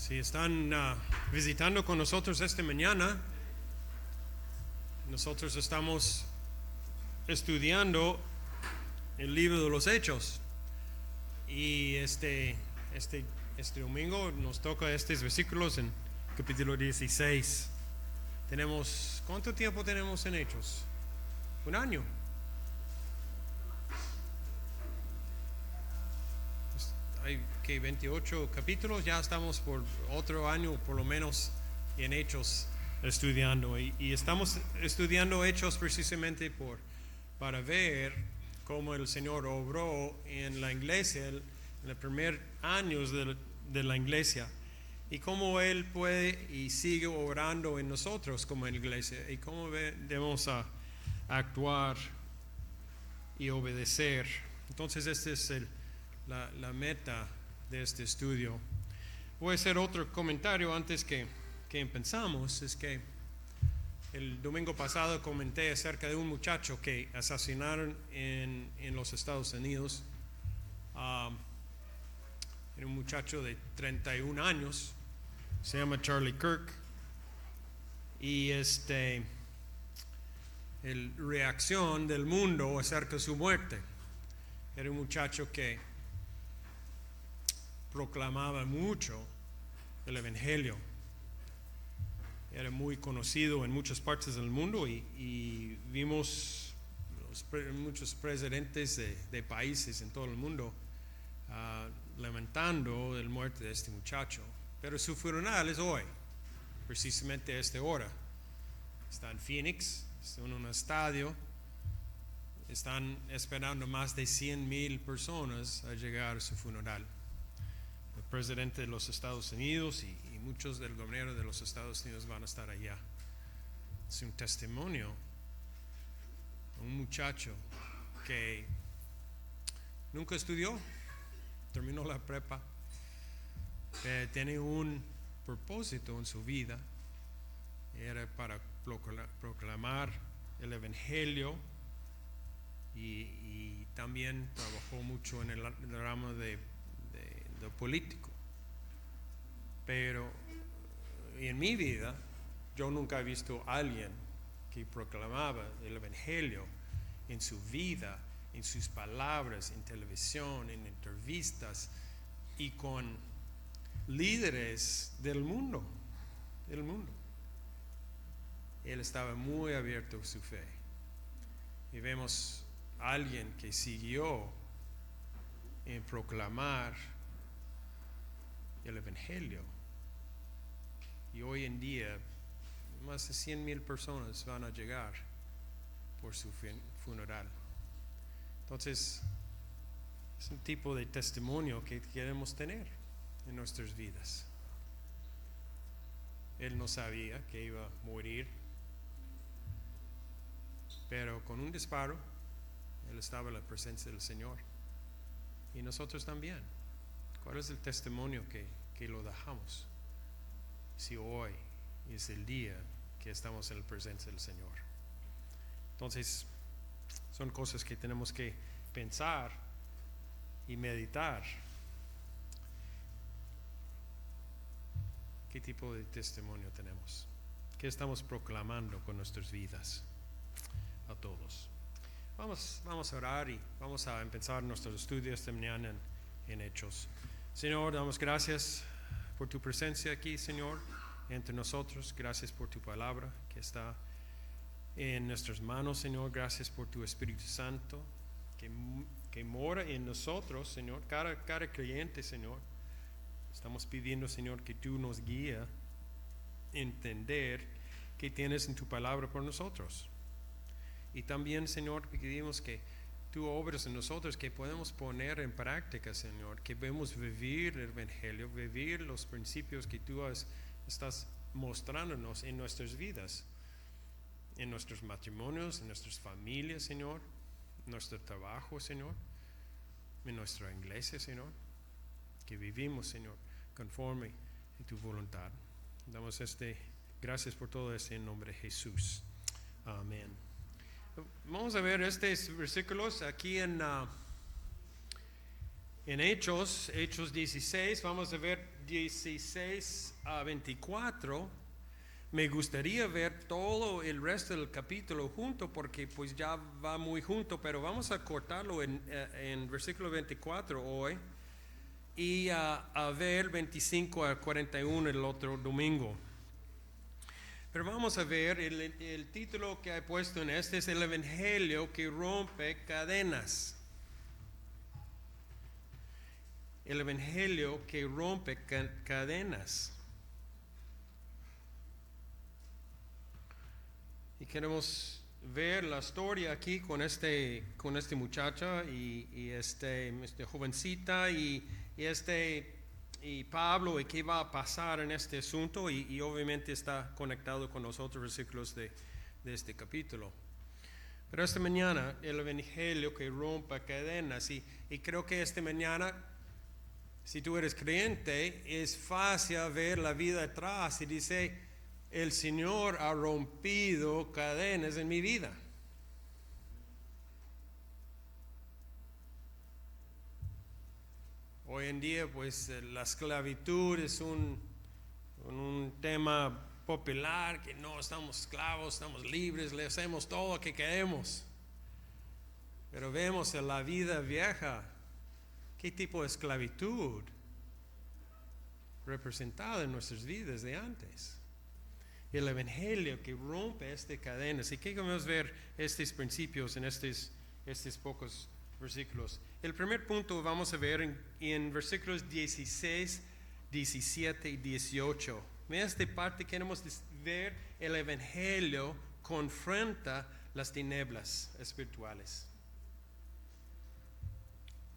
Si están visitando con nosotros esta mañana, nosotros estamos estudiando el libro de los Hechos. Y este domingo nos toca estos versículos en capítulo 16. ¿Cuánto tiempo tenemos en Hechos? Un año. Hay que 28 capítulos, ya estamos por otro año por lo menos en Hechos estudiando. Y estamos estudiando Hechos precisamente para ver cómo el Señor obró en la iglesia, en los primeros años de la iglesia, y cómo Él puede y sigue obrando en nosotros como en iglesia, y cómo debemos actuar y obedecer. Entonces esta es la meta de este estudio. Voy a hacer otro comentario antes que empezamos. Es que el domingo pasado comenté acerca de un muchacho que asesinaron en los Estados Unidos. Era un muchacho de 31 años, se llama Charlie Kirk, y la reacción del mundo acerca de su muerte. Era un muchacho que proclamaba mucho el Evangelio. Era muy conocido en muchas partes del mundo y vimos muchos presidentes de países en todo el mundo lamentando la muerte de este muchacho. Pero su funeral es hoy, precisamente a esta hora. Está en Phoenix, está en un estadio. Están esperando más de 100,000 personas a llegar a su funeral. El presidente de los Estados Unidos y muchos del gobierno de los Estados Unidos van a estar allá. Es un testimonio. Un muchacho que nunca estudió, terminó la prepa, tiene un propósito en su vida. Era para proclamar el Evangelio. Y también trabajó mucho en el ramo de político. Pero en mi vida yo nunca he visto a alguien que proclamaba el Evangelio en su vida, en sus palabras, en televisión, en entrevistas y con líderes del mundo. Él estaba muy abierto a su fe. Y vemos a alguien que siguió en proclamar el Evangelio. Y hoy en día más de 100,000 personas van a llegar por su funeral. Entonces es un tipo de testimonio que queremos tener en nuestras vidas. Él no sabía que iba a morir, pero con un disparo él estaba en la presencia del Señor. Y nosotros también. ¿Cuál es el testimonio que lo dejamos? Si hoy es el día que estamos en la presencia del Señor. Entonces, son cosas que tenemos que pensar y meditar. ¿Qué tipo de testimonio tenemos? ¿Qué estamos proclamando con nuestras vidas? A todos. Vamos a orar y vamos a empezar nuestros estudios esta mañana en Hechos. Señor, damos gracias por tu presencia aquí, Señor, entre nosotros. Gracias por tu palabra que está en nuestras manos, Señor. Gracias por tu Espíritu Santo que mora en nosotros, Señor. Cada creyente, Señor. Estamos pidiendo, Señor, que tú nos guíes a entender qué tienes en tu palabra por nosotros. Y también, Señor, pedimos que tú obres en nosotros, que podemos poner en práctica, Señor, que podemos vivir el Evangelio, vivir los principios que tú estás mostrándonos en nuestras vidas, en nuestros matrimonios, en nuestras familias, Señor, en nuestro trabajo, Señor, en nuestra iglesia, Señor, que vivimos, Señor, conforme a tu voluntad. Damos gracias por todo esto en nombre de Jesús. Amén. Vamos a ver estos versículos aquí en Hechos 16. Vamos a ver 16 a 24, me gustaría ver todo el resto del capítulo junto porque pues ya va muy junto, pero vamos a cortarlo en versículo 24 hoy y a ver 25 a 41 el otro domingo. Pero vamos a ver, el título que he puesto en este es el Evangelio que rompe cadenas. El Evangelio que rompe cadenas. Y queremos ver la historia aquí con este muchacha y este jovencita y Pablo y qué va a pasar en este asunto y obviamente está conectado con los otros versículos de este capítulo. Pero esta mañana el Evangelio que rompe cadenas y creo que esta mañana, si tú eres creyente, es fácil ver la vida atrás y dice, el Señor ha rompido cadenas en mi vida. Hoy en día, pues, la esclavitud es un tema popular, que no estamos esclavos, estamos libres, le hacemos todo lo que queremos. Pero vemos en la vida vieja, qué tipo de esclavitud representada en nuestras vidas de antes. El Evangelio que rompe estas cadenas. Y queremos ver estos principios en estos pocos versículos. El primer punto vamos a ver en versículos 16, 17 y 18. En esta parte queremos ver el Evangelio confronta las tinieblas espirituales.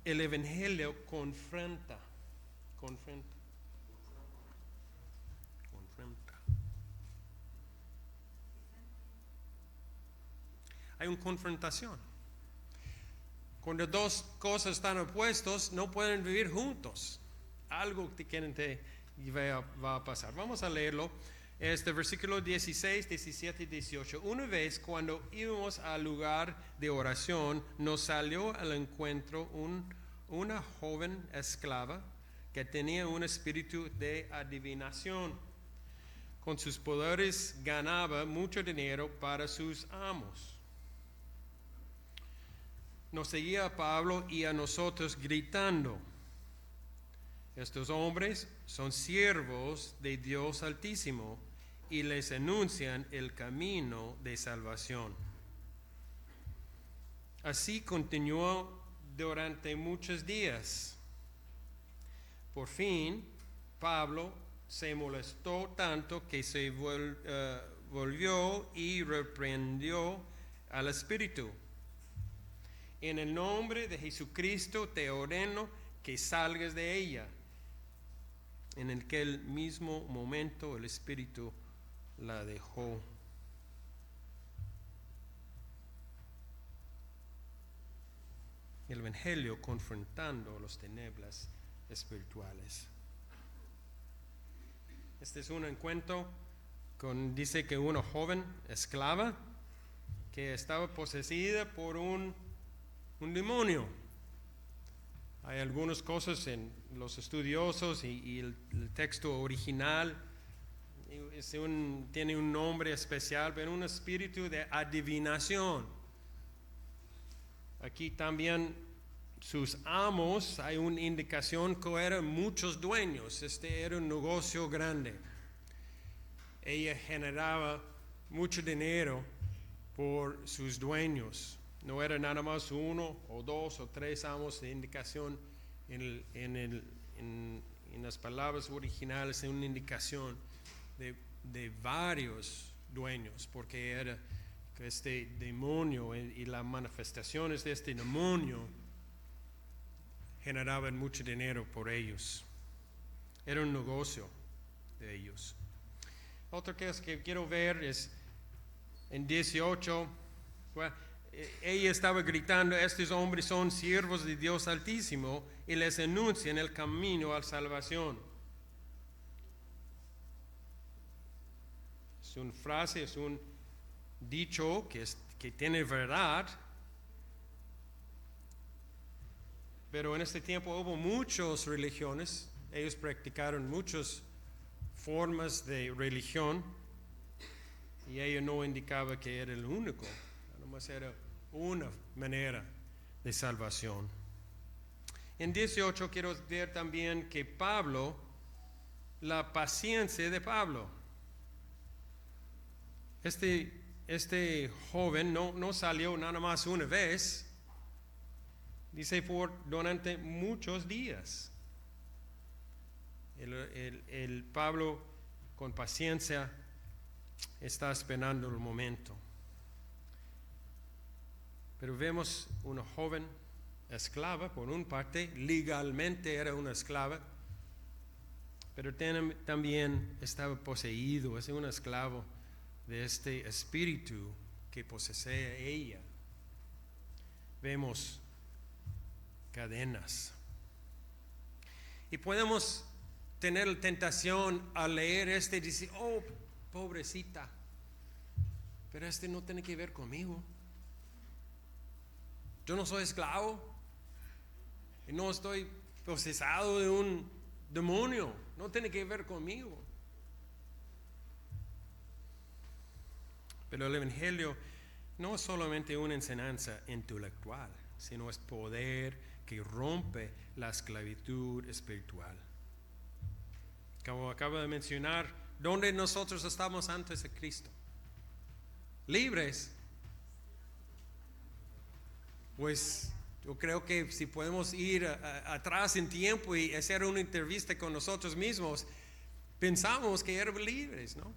El Evangelio confronta. Hay una confrontación. Cuando dos cosas están opuestas, no pueden vivir juntos. Algo va a pasar. Vamos a leerlo. Este versículo 16, 17 y 18. Una vez cuando íbamos al lugar de oración, nos salió al encuentro una joven esclava que tenía un espíritu de adivinación. Con sus poderes ganaba mucho dinero para sus amos. Nos seguía a Pablo y a nosotros gritando, estos hombres son siervos de Dios Altísimo y les anuncian el camino de salvación. Así continuó durante muchos días. Por fin, Pablo se molestó tanto que se volvió y reprendió al espíritu. En el nombre de Jesucristo te ordeno que salgas de ella. En aquel mismo momento el espíritu la dejó. El Evangelio confrontando las tinieblas espirituales. Este es un encuentro dice que una joven esclava que estaba poseída por un demonio. Hay algunas cosas en los estudiosos y el texto original tiene un nombre especial, pero un espíritu de adivinación. Aquí también sus amos, hay una indicación que eran muchos dueños. Este era un negocio grande. Ella generaba mucho dinero por sus dueños. No era nada más uno o dos o tres amos de indicación en las palabras originales, una indicación de varios dueños, porque era este demonio y las manifestaciones de este demonio generaban mucho dinero por ellos. Era un negocio de ellos. Otra cosa que quiero ver es en 18. Ella estaba gritando, estos hombres son siervos de Dios Altísimo y les anuncian el camino a la salvación. Es una frase, es un dicho que tiene verdad, pero en este tiempo hubo muchas religiones ellos practicaron muchas formas de religión y ello no indicaba que era el único, nomás era una manera de salvación. En 18 quiero ver también que Pablo, la paciencia de Pablo. Este joven no salió nada más una vez, dice durante muchos días. El Pablo con paciencia está esperando el momento. Pero vemos una joven esclava, por una parte, legalmente era una esclava, pero también estaba poseído, es un esclavo de este espíritu que posee ella. Vemos cadenas. Y podemos tener la tentación al leer y decir, oh, pobrecita, pero no tiene que ver conmigo. Yo no soy esclavo y no estoy posesado de un demonio, no tiene que ver conmigo. Pero el Evangelio no es solamente una enseñanza intelectual, sino es poder que rompe la esclavitud espiritual. Como acabo de mencionar, ¿dónde nosotros estamos antes de Cristo? Libres. Pues yo creo que si podemos ir atrás en tiempo y hacer una entrevista con nosotros mismos, pensamos que éramos libres, ¿no?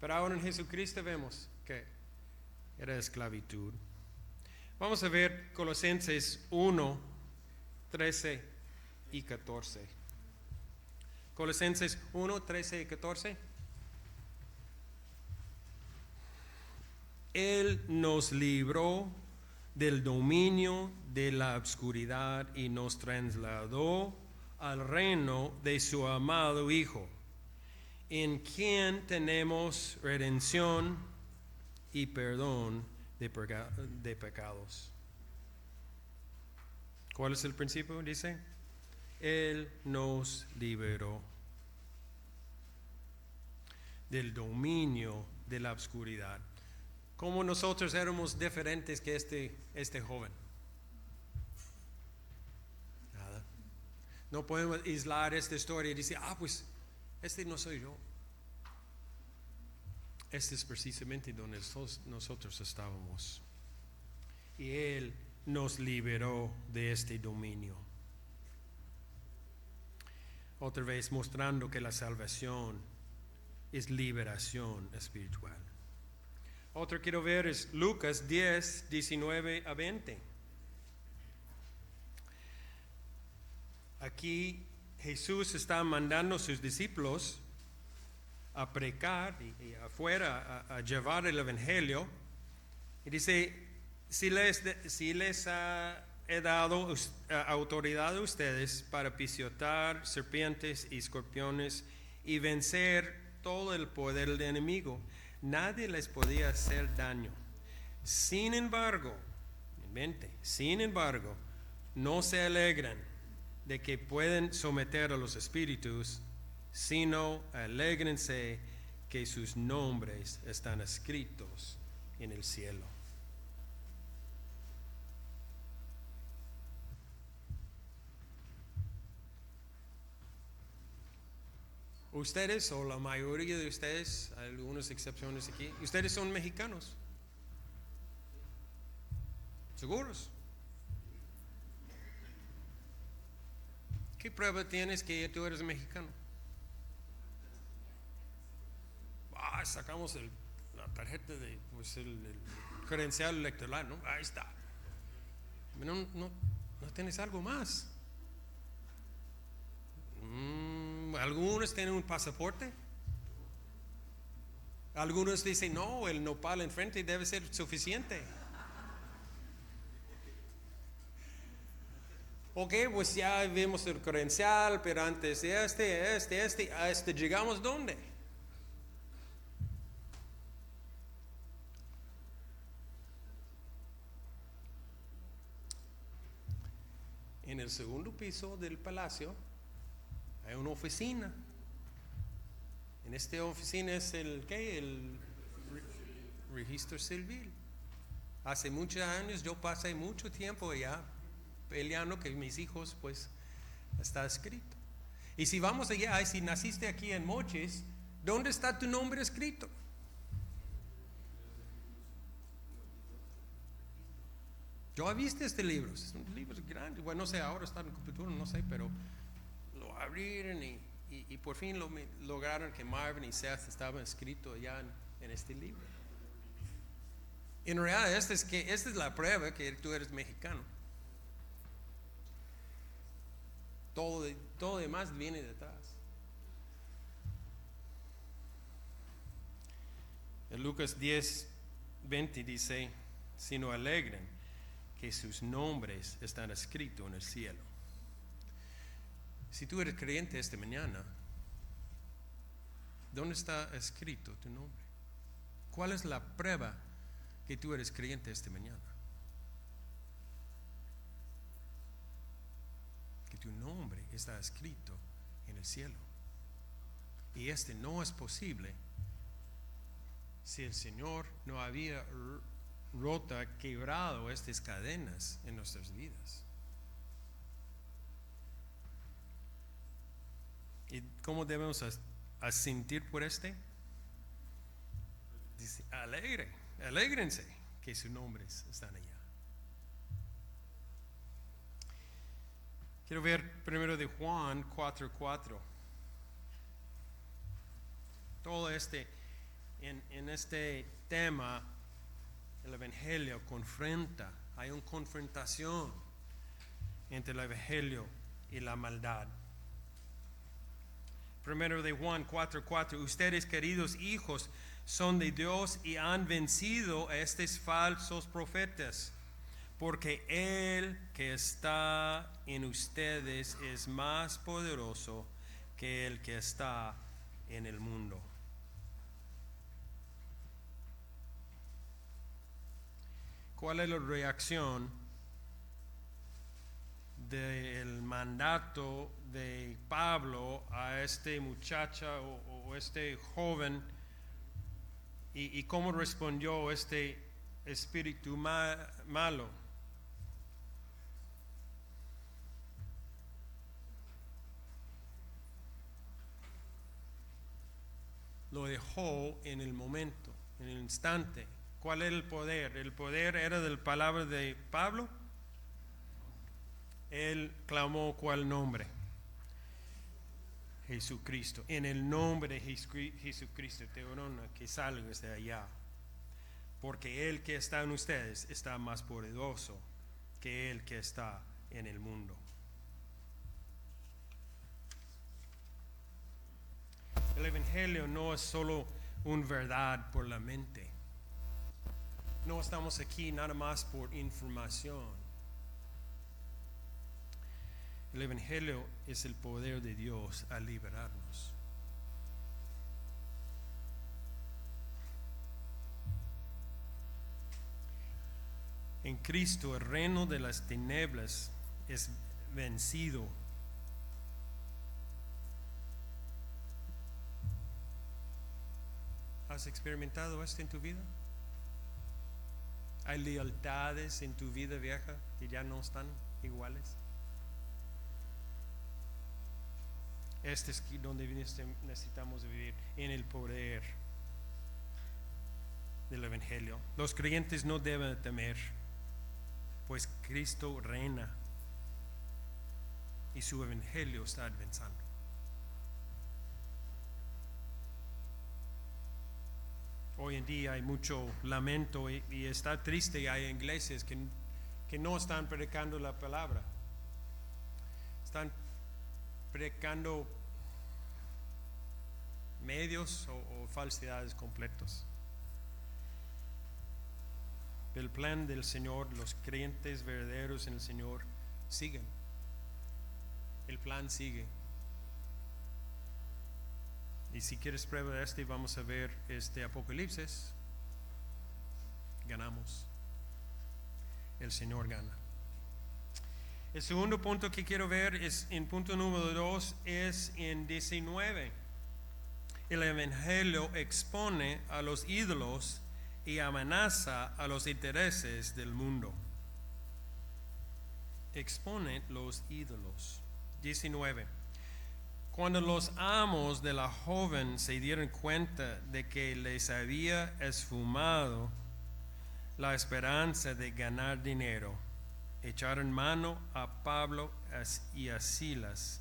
Pero ahora en Jesucristo vemos que era esclavitud. Vamos a ver Colosenses 1, 13 y 14. Colosenses 1, 13 y 14. Él nos libró del dominio de la oscuridad y nos trasladó al reino de su amado Hijo, en quien tenemos redención y perdón de pecados. ¿Cuál es el principio? Dice, Él nos liberó del dominio de la oscuridad. Como nosotros éramos diferentes que este joven. Nada. No podemos aislar esta historia y decir, pues no soy yo. Este es precisamente donde nosotros estábamos. Y Él nos liberó de este dominio. Otra vez mostrando que la salvación es liberación espiritual. Otro quiero ver es Lucas 10, 19 a 20. Aquí Jesús está mandando a sus discípulos a predicar y afuera a llevar el evangelio. Y dice, si les he dado autoridad a ustedes para pisotear serpientes y escorpiones y vencer todo el poder del enemigo, nadie les podía hacer daño. Sin embargo, no se alegran de que pueden someter a los espíritus, sino alégrense que sus nombres están escritos en el cielo. Ustedes, o la mayoría de ustedes, hay algunas excepciones aquí, ustedes son mexicanos. ¿Seguros? ¿Qué prueba tienes que tú eres mexicano? Sacamos la tarjeta de, el credencial electoral, ¿no? Ahí está. No tienes algo más. Algunos tienen un pasaporte. Algunos dicen, no, el nopal enfrente debe ser suficiente. Ok, pues ya vimos el credencial, pero antes de llegamos ¿dónde? En el segundo piso del palacio Hay una oficina. En esta oficina es el registro civil. Hace muchos años yo pasé mucho tiempo allá peleando que mis hijos, pues, está escrito. Y si vamos allá, y si naciste aquí en Mochis, ¿dónde está tu nombre escrito? Yo he visto este libro, son libros grandes. Bueno, no sé, ahora está en computadora, no sé, pero lo abrieron y por fin lograron que Marvin y Seth estaban escritos allá en este libro. En realidad, esta es la prueba que tú eres mexicano. Todo demás viene detrás. En Lucas 10:20 dice: sino alegren que sus nombres están escritos en el cielo. Si tú eres creyente esta mañana, ¿dónde está escrito tu nombre? ¿Cuál es la prueba que tú eres creyente esta mañana? Que tu nombre está escrito en el cielo. Y no es posible si el Señor no había quebrado estas cadenas en nuestras vidas. ¿Y cómo debemos a sentir por este? Dice: alégrense que sus nombres están allá. Quiero ver primero de Juan 4:4. Todo en este tema, el Evangelio confronta, hay una confrontación entre el Evangelio y la maldad. Primero de Juan 4:4, ustedes, queridos hijos, son de Dios y han vencido a estos falsos profetas, porque el que está en ustedes es más poderoso que el que está en el mundo. ¿Cuál es la reacción del mandato de Pablo a este muchacha o este joven, y cómo respondió este espíritu malo? Lo dejó en el momento, en el instante. ¿Cuál era el poder? ¿El poder era de la palabra de Pablo? Él clamó ¿cuál nombre? Jesucristo. En el nombre de Jesucristo te ordeno que salgas de allá, porque el que está en ustedes está más poderoso que el que está en el mundo. El Evangelio no es solo una verdad por la mente. No estamos aquí nada más por información. El Evangelio es el poder de Dios a liberarnos. En Cristo el reino de las tinieblas es vencido. ¿Has experimentado esto en tu vida? ¿Hay lealtades en tu vida vieja que ya no están iguales? Este es donde necesitamos vivir, en el poder del Evangelio. Los creyentes no deben temer, pues Cristo reina y su Evangelio está avanzando. Hoy en día hay mucho lamento y está triste. Hay iglesias que no están predicando la palabra. Están predicando medios o falsedades completos. El plan del Señor, los creyentes verdaderos en el Señor siguen. El plan sigue. Y si quieres prueba de esto, vamos a ver este Apocalipsis. Ganamos. El Señor gana. El segundo punto que quiero ver es en punto número 2, es en 19. El Evangelio expone a los ídolos y amenaza a los intereses del mundo. Expone los ídolos. 19. Cuando los amos de la joven se dieron cuenta de que les había esfumado la esperanza de ganar dinero, echaron mano a Pablo y a Silas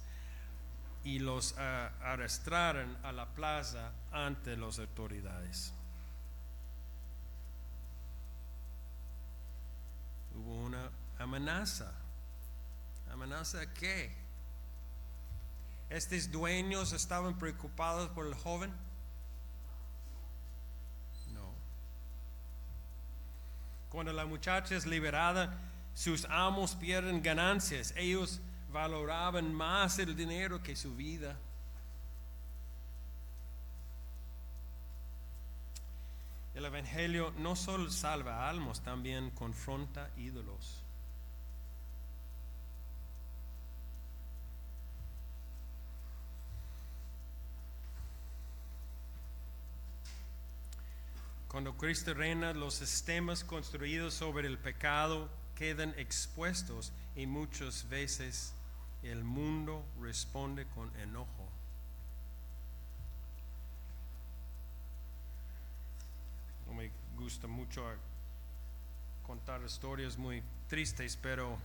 y los arrastraron a la plaza ante las autoridades. Hubo una amenaza. ¿Amenaza a qué? ¿Estos dueños estaban preocupados por el joven? No. Cuando la muchacha es liberada, sus amos pierden ganancias. Ellos valoraban más el dinero que su vida. El Evangelio no solo salva almas, también confronta ídolos. Cuando Cristo reina, los sistemas construidos sobre el pecado quedan expuestos y muchas veces el mundo responde con enojo. No me gusta mucho contar historias muy tristes, pero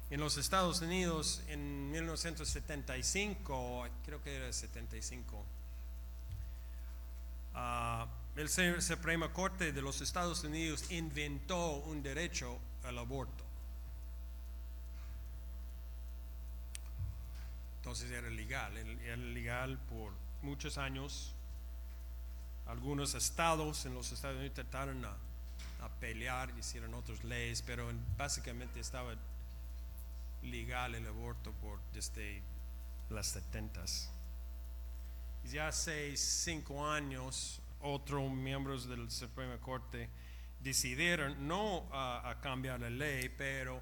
en los Estados Unidos en 1975, creo que era 75, el Suprema Corte de los Estados Unidos inventó un derecho al aborto. Entonces era legal por muchos años. Algunos estados en los Estados Unidos trataron a pelear, hicieron otras leyes, pero básicamente estaba legal el aborto desde las 70s. Y ya hace 5 años, otros miembros del Suprema Corte decidieron no a cambiar la ley, pero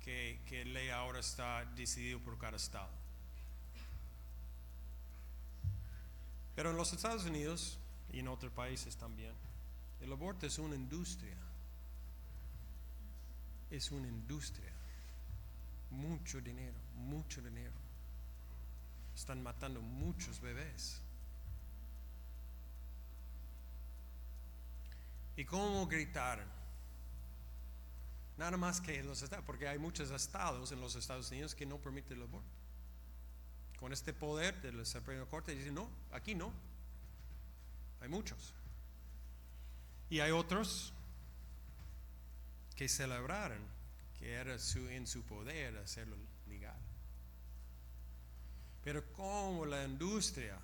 que la ley ahora está decidida por cada estado. Pero en los Estados Unidos y en otros países también, el aborto es una industria. Es una industria. Mucho dinero, mucho dinero. Están matando muchos bebés. ¿Y cómo gritaron? Nada más que en los estados, porque hay muchos estados en los Estados Unidos que no permiten el aborto. Con este poder del Supremo Corte dicen, no, aquí no. Hay muchos. Y hay otros que celebraron que era en su poder hacerlo legal. Pero como la industria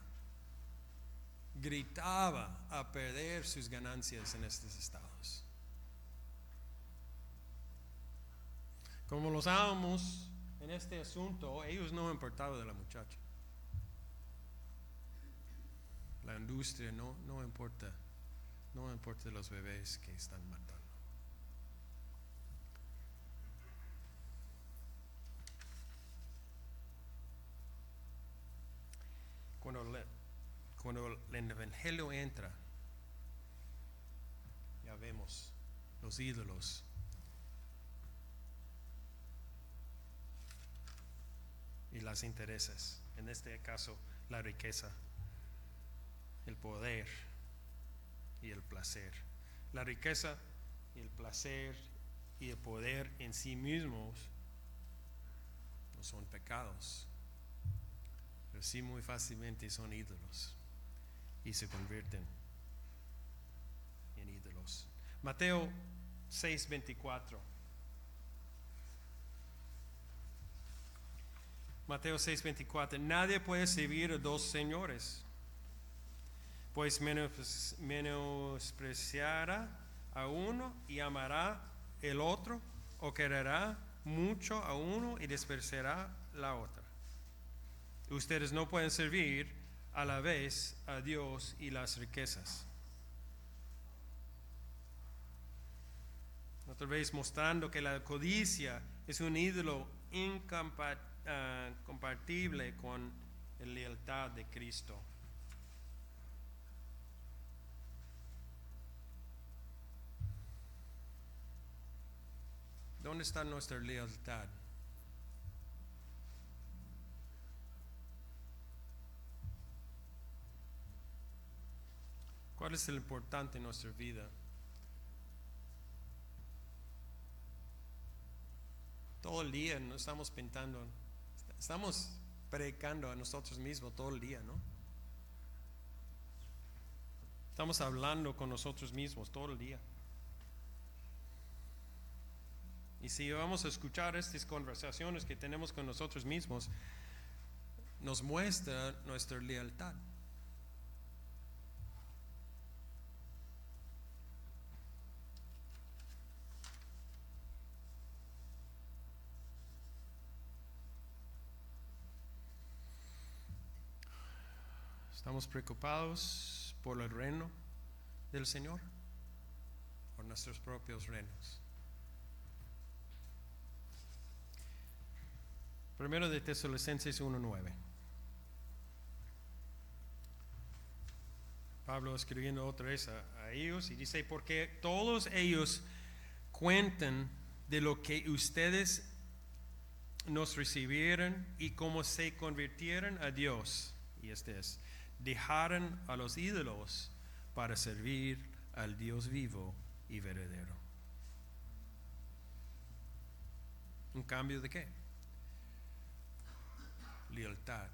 gritaba a perder sus ganancias en estos estados. Como los amos en este asunto, ellos no importaban de la muchacha. La industria no importa de los bebés que están matando. Cuando el Evangelio entra, ya vemos los ídolos. Y las intereses, en este caso la riqueza, el poder y el placer. La riqueza y el placer y el poder en sí mismos no son pecados, pero sí muy fácilmente son ídolos y se convierten en ídolos. Mateo 6:24. Mateo 6:24. Nadie puede servir a dos señores, pues menospreciará a uno y amará el otro, o querrá mucho a uno y despreciará la otra. Ustedes no pueden servir a la vez a Dios y las riquezas. Otra vez mostrando que la codicia es un ídolo incompatible con la lealtad de Cristo. ¿Dónde está nuestra lealtad? ¿Cuál es el importante en nuestra vida? Todo el día no estamos pintando, estamos predicando a nosotros mismos todo el día, ¿no? Estamos hablando con nosotros mismos todo el día. Y si vamos a escuchar estas conversaciones que tenemos con nosotros mismos, nos muestra nuestra lealtad. ¿Estamos preocupados por el reino del Señor? ¿Por nuestros propios reinos? Primero de Tesalonicenses 1:9. Pablo escribiendo otra vez a ellos y dice, porque todos ellos cuentan de lo que ustedes nos recibieron y cómo se convirtieron a Dios. Y dejaron a los ídolos para servir al Dios vivo y verdadero. ¿Un cambio de qué? Lealtad.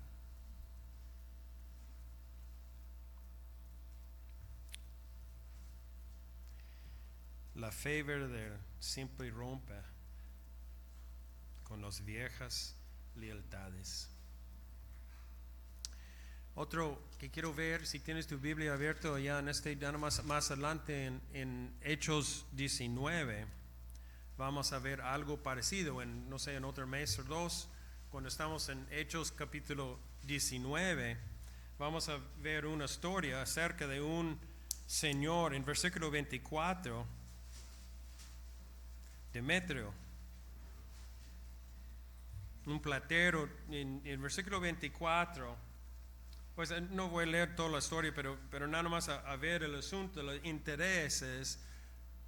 La fe verdadera siempre rompe con las viejas lealtades. Otro que quiero ver, si tienes tu Biblia abierta allá en más adelante en Hechos 19, vamos a ver algo parecido en otro mes o dos. Cuando estamos en Hechos capítulo 19, vamos a ver una historia acerca de un señor en versículo 24, Demetrio, un platero, en el versículo 24. Pues no voy a leer toda la historia, pero nada más a ver el asunto, los intereses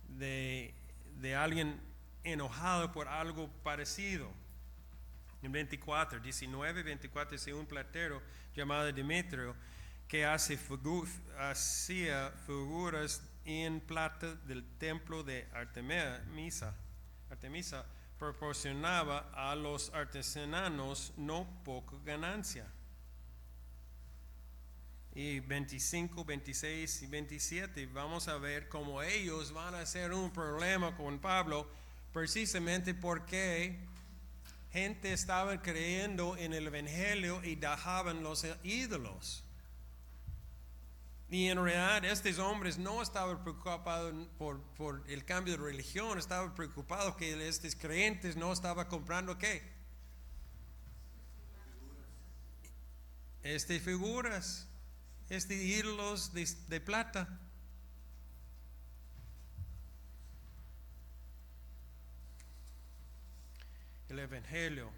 de alguien enojado por algo parecido. En 19:24 dice un platero llamado Demetrio que hacía figuras en plata del templo de Artemisa proporcionaba a los artesanos no poca ganancia. Y 25, 26 y 27 vamos a ver cómo ellos van a ser un problema con Pablo precisamente porque gente estaba creyendo en el Evangelio y dejaban los ídolos. Y en realidad estos hombres no estaban preocupados por el cambio de religión, estaban preocupados que estos creyentes no estaban comprando ¿qué? Figuras, ídolos de plata. El Evangelio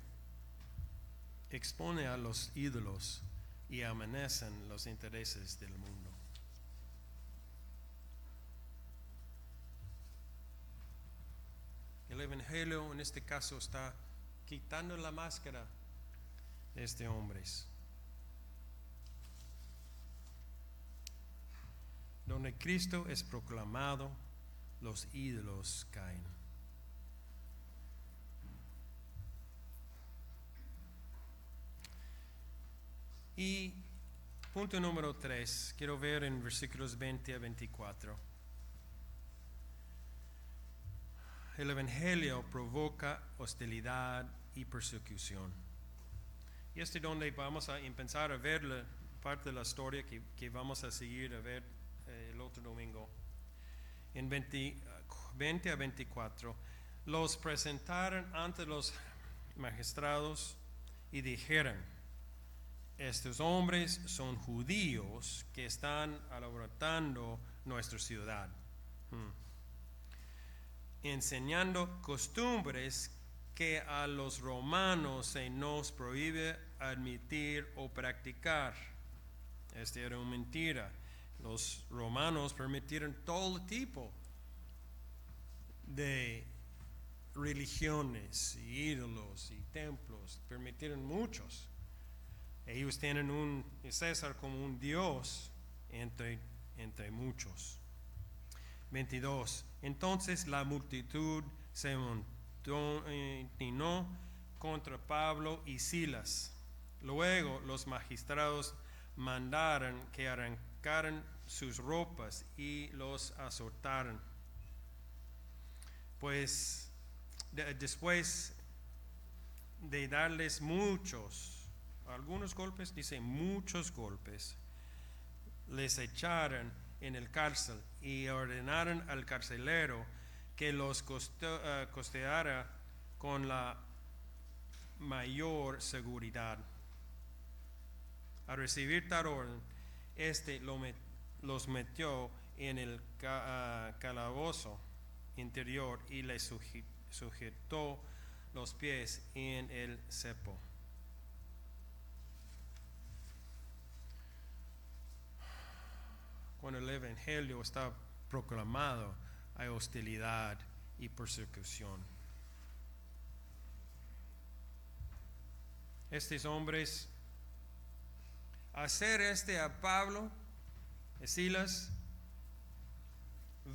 expone a los ídolos y amenazan los intereses del mundo. El Evangelio en este caso está quitando la máscara de estos hombres. Donde Cristo es proclamado, los ídolos caen. Y punto número 3, quiero ver en versículos 20 a 24. El Evangelio provoca hostilidad y persecución. Y es donde vamos a empezar a ver la parte de la historia que vamos a seguir a ver el otro domingo. En 20 a 24, los presentaron ante los magistrados y dijeron: estos hombres son judíos que están alborotando nuestra ciudad, enseñando costumbres que a los romanos se nos prohíbe admitir o practicar. Esta era una mentira. Los romanos permitieron todo tipo de religiones y ídolos y templos, permitieron muchos. Ellos tienen un César como un dios entre muchos. 22. Entonces la multitud se amotinó contra Pablo y Silas. Luego los magistrados mandaron que arrancaran sus ropas y los azotaran. Pues después de darles algunos golpes, dice muchos golpes, les echaron en el cárcel y ordenaron al carcelero que los costeara con la mayor seguridad. Al recibir tal orden, los metió en el calabozo interior y les sujetó los pies en el cepo. Cuando el evangelio está proclamado, hay hostilidad y persecución. Estos hombres, hacer a Pablo, a Silas,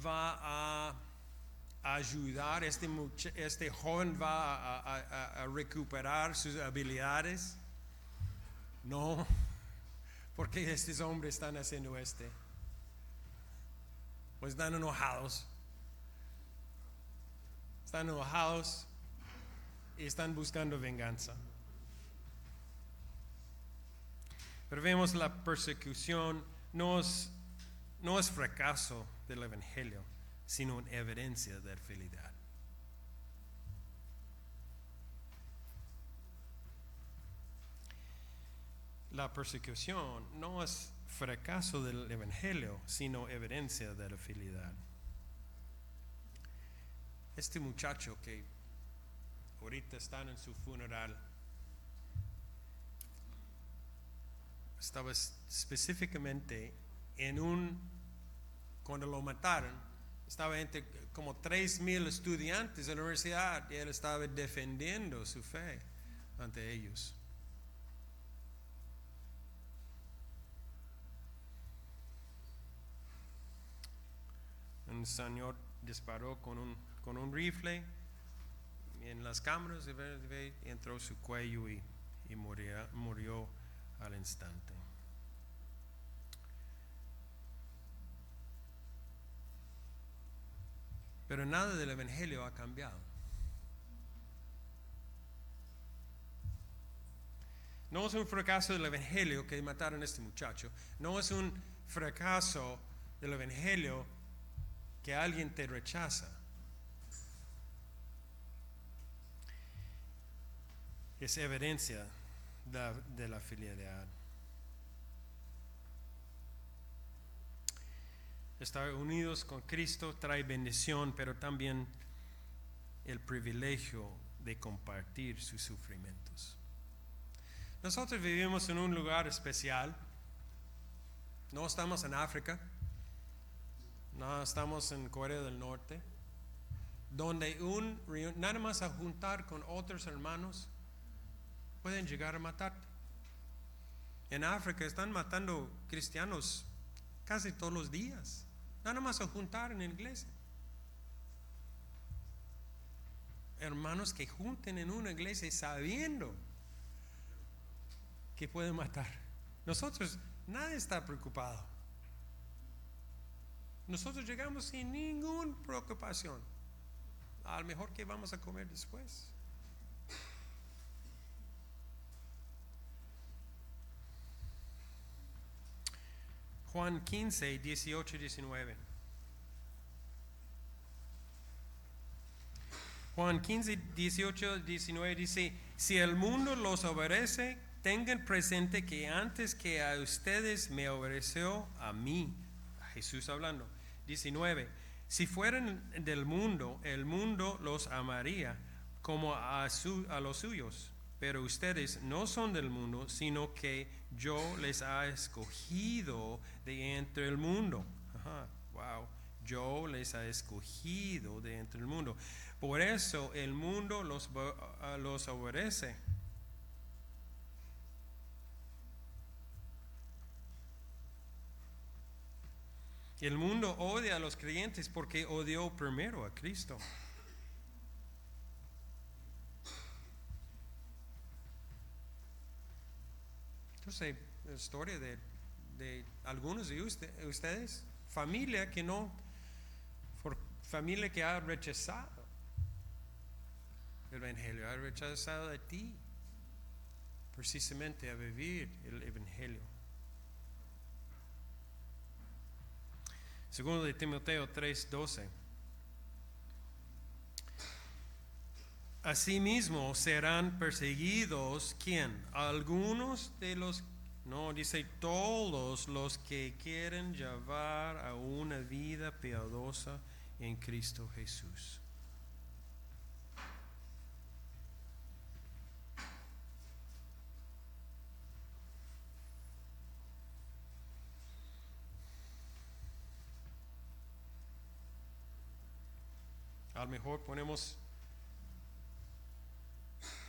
va a ayudar, este joven va a recuperar sus habilidades. No, porque estos hombres están haciendo pues están enojados y están buscando venganza. Pero vemos la persecución no es fracaso del evangelio, sino una evidencia de fidelidad. La persecución no es fracaso del evangelio, sino evidencia de la fidelidad. Este muchacho que ahorita está en su funeral estaba específicamente cuando lo mataron, estaba entre como 3,000 estudiantes de la universidad y él estaba defendiendo su fe ante ellos. Un señor disparó con un rifle en las cámaras y entró su cuello y murió al instante. Pero nada del evangelio ha cambiado. No es un fracaso del evangelio que mataron a este muchacho. No es un fracaso del evangelio que alguien te rechaza. Es evidencia de la fidelidad. Estar unidos con Cristo trae bendición, pero también el privilegio de compartir sus sufrimientos. Nosotros vivimos en un lugar especial. No estamos en África. No estamos en Corea del Norte, donde nada más a juntar con otros hermanos pueden llegar a matarte. En África están matando cristianos casi todos los días, nada más a juntar en la iglesia. Hermanos que junten en una iglesia sabiendo que pueden matar. Nosotros, nadie está preocupado. Nosotros llegamos sin ninguna preocupación. A lo mejor que vamos a comer después. Juan 15, 18 y 19. Juan 15, 18 y 19 dice: si el mundo los obedece, tengan presente que antes que a ustedes me obedeció a mí. Jesús hablando. 19. Si fueran del mundo, el mundo los amaría como a los suyos. Pero ustedes no son del mundo, sino que yo les he escogido de entre el mundo. Ajá, wow. Yo les he escogido de entre el mundo. Por eso el mundo los aborrece. El mundo odia a los creyentes porque odió primero a Cristo. Entonces, la historia de algunos de ustedes, familia que familia que ha rechazado el Evangelio, ha rechazado a ti, precisamente a vivir el Evangelio. Segundo de Timoteo 3:12. Asimismo serán perseguidos, ¿quién? Algunos de los, no, dice todos los que quieren llevar a una vida piadosa en Cristo Jesús. A lo mejor podemos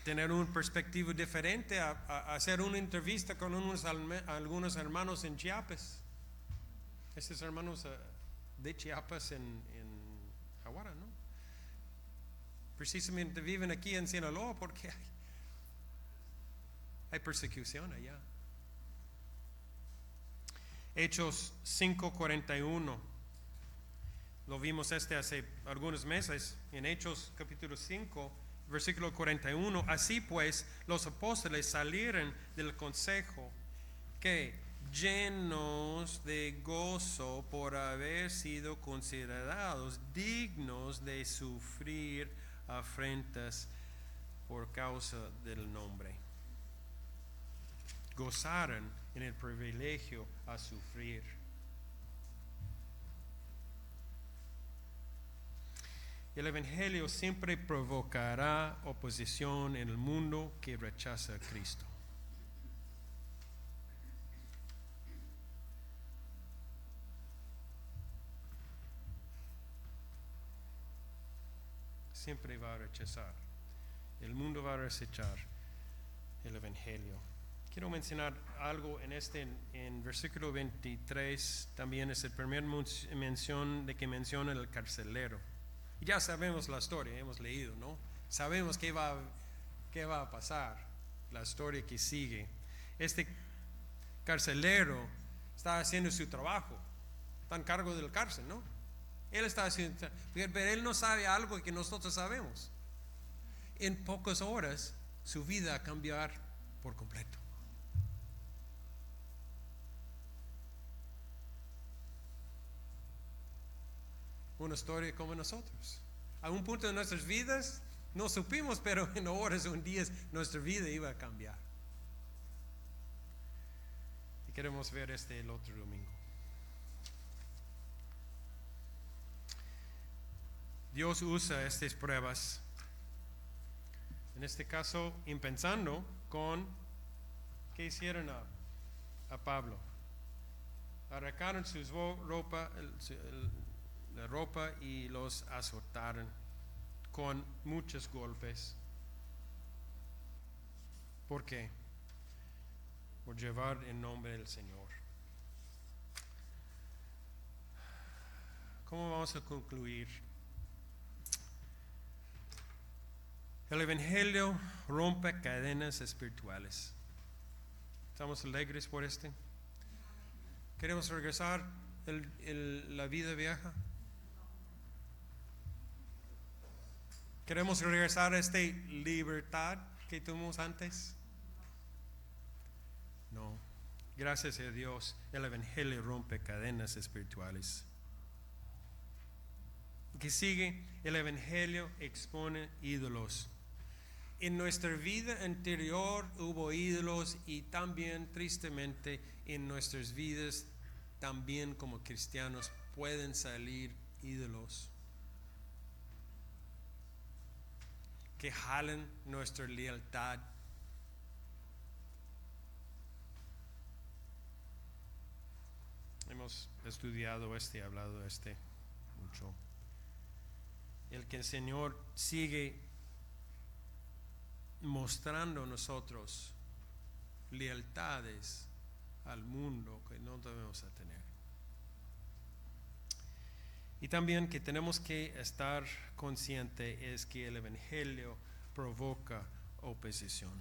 tener una perspectiva diferente a hacer una entrevista con algunos hermanos en Chiapas. Esos hermanos de Chiapas en Aguara, ¿no? Precisamente viven aquí en Sinaloa porque hay persecución allá. Hechos 5:41. Lo vimos hace algunos meses en Hechos capítulo 5, versículo 41. Así pues, los apóstoles salieron del consejo que llenos de gozo por haber sido considerados dignos de sufrir afrentas por causa del nombre. Gozaron en el privilegio a sufrir. El Evangelio siempre provocará oposición en el mundo que rechaza a Cristo. Siempre va a rechazar. El mundo va a rechazar el Evangelio. Quiero mencionar algo en versículo 23, también es el primer mención de que menciona el carcelero. Ya sabemos la historia, hemos leído, ¿no? Sabemos qué va a pasar, la historia que sigue. Este carcelero está haciendo su trabajo, está en cargo del cárcel, ¿no? Él está haciendo, pero él no sabe algo que nosotros sabemos. En pocas horas su vida va a cambiar por completo. Una historia como nosotros. A un punto de nuestras vidas no supimos, pero en horas o en días nuestra vida iba a cambiar. Y queremos ver el otro domingo. Dios usa estas pruebas, en este caso, pensando con ¿qué hicieron a Pablo? Arrancaron su ropa, la ropa y los azotaron con muchos golpes. ¿Por qué? Por llevar el nombre del Señor. ¿Cómo vamos a concluir? El Evangelio rompe cadenas espirituales. ¿Estamos alegres por este? ¿Queremos regresar la vida vieja? ¿Queremos regresar a esta libertad que tuvimos antes? No. Gracias a Dios, el Evangelio rompe cadenas espirituales. ¿Qué sigue? El Evangelio expone ídolos. En nuestra vida anterior hubo ídolos y también, tristemente, en nuestras vidas, también como cristianos, pueden salir ídolos. que jalen nuestra lealtad. Hemos estudiado hablado de mucho. El que el Señor sigue mostrando a nosotros lealtades al mundo que no debemos tener. Y también que tenemos que estar consciente es que el Evangelio provoca oposición.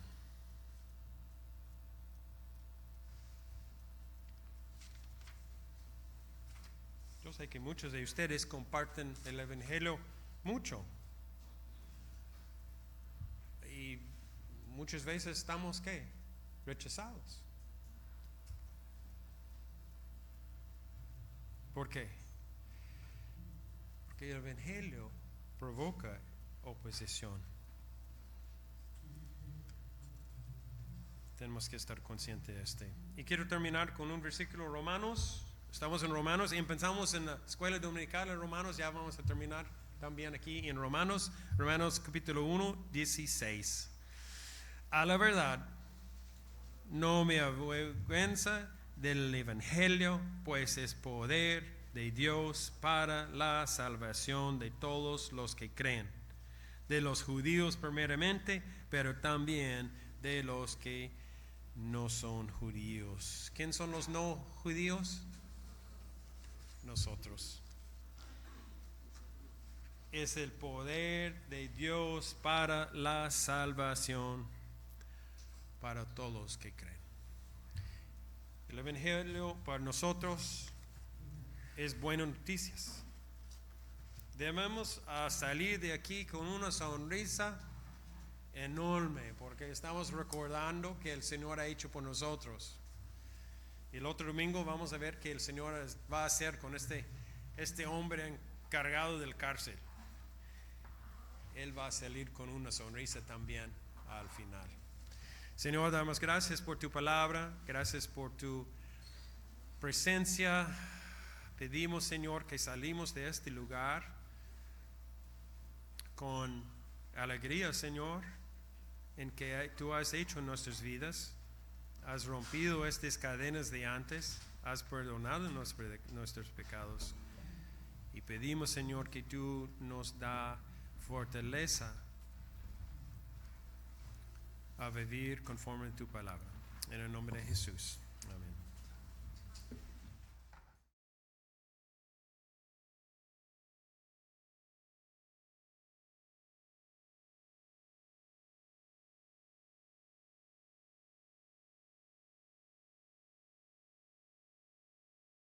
Yo sé que muchos de ustedes comparten el Evangelio mucho. Y muchas veces estamos ¿qué? Rechazados. ¿Por qué? Porque el Evangelio provoca oposición. Tenemos que estar conscientes de Y quiero terminar con un versículo en Romanos. Estamos en Romanos y empezamos en la escuela dominical en Romanos. Ya vamos a terminar también aquí en Romanos. Romanos capítulo 1, 16. A la verdad, no me avergüenza del Evangelio, pues es poder de Dios para la salvación de todos los que creen, de los judíos primeramente, pero también de los que no son judíos. ¿Quién son los no judíos? Nosotros. Es el poder de Dios para la salvación para todos los que creen. El Evangelio para nosotros es buenas noticias. Debemos salir de aquí con una sonrisa enorme porque estamos recordando que el Señor ha hecho por nosotros. Y el otro domingo vamos a ver que el Señor va a hacer con este hombre encargado del cárcel. Él va a salir con una sonrisa también al final. Señor, damos gracias por tu palabra, gracias por tu presencia. Pedimos, Señor, que salimos de este lugar con alegría, Señor, en que tú has hecho en nuestras vidas. Has rompido estas cadenas de antes, has perdonado nuestros pecados. Y pedimos, Señor, que tú nos da fortaleza a vivir conforme a tu palabra. En el nombre de Jesús. Amén.